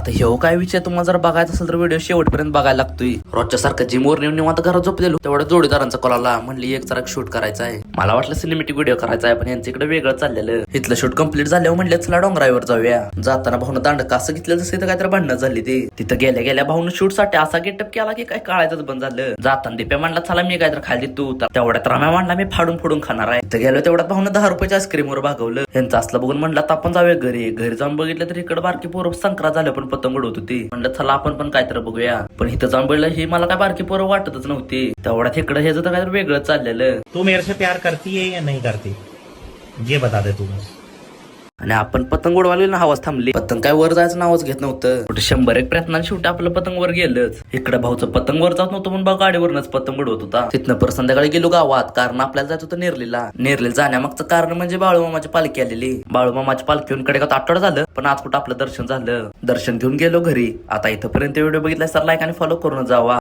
आता ह्यो काय विषय तुम्हाला जर बघायचा असेल तर व्हिडिओ शेवटपर्यंत बघायला लागतोय. रोजच्या सारखं जिमवर नेऊन निवांत घरात झोपलेलो तेवढ्या जोडीदारांचा कॉल आला. म्हणली एक जरा शूट करायचा आहे. मला वाटलं सिनेमॅटिक व्हिडिओ करायचा आहे पण यांच्या इकडे वेगळं चाललेलं. इथलं शूट कम्प्लीट झाल्यावर म्हणलं चला डोंगरावर जाऊया. जाताना भाऊन दांड कसं घेतलं जसं इथं काहीतरी भांडणं झाली ते. तिथं गेल्या गेल्या भाऊन शूट साठी असा गेटअप केला की काय कळायचंच बंद झालं. जाताना दिप्या म्हणला चला मी काहीतरी खाली तू तेवढ्यात राम्या म्हणला मी फाडून फोडून खाणार आहे. तिथं गेलो तेवढ्यात भाऊन 10 रुपयाच्या आईस्क्रीमवर भागवलं. यांचं असलं बघून म्हणलं तर आपण जाऊया घरी. घरी जाऊन बघितलं तर इकडे बारकी पोरं संक्रांत झालं पण पतंग उडवत होती. म्हणलं चला आपण पण काहीतरी बघूया. पण इथं जाऊन बघितलं ही मला काय बारकी पोरं वाटतच नव्हती. तेवढ्यात इकडे हे तर काहीतरी वेगळं चाललेलं. तू मेरे से प्यार करती है या नहीं करती ये बता दे तू. आणि आपण पतंग उडवायला ना हवाच थांबली. पतंग काय वर जायचं नावच घेत नव्हतं. कुठे 100 प्रयत्नांनी शेवटी आपलं पतंग वर गेलंच. इकडं भाऊचं पतंग वर जात नव्हतं पण बा गाडीवरनच पतंग उडवत होता. तिथनं परत संध्याकाळी गेलो गावात कारण आपल्याला जायचं होतं नेरलीला. नेरलीला जाण्यामागचं कारण म्हणजे बाळूमामाची पालखी आलेली. बाळूमामाची पालखी येऊन कडे का आठवडा झालं पण आज कुठं आपलं दर्शन झालं. दर्शन घेऊन गेलो घरी. आता इथपर्यंत व्हिडिओ बघितला तर लाईक आणि फॉलो करून जावा.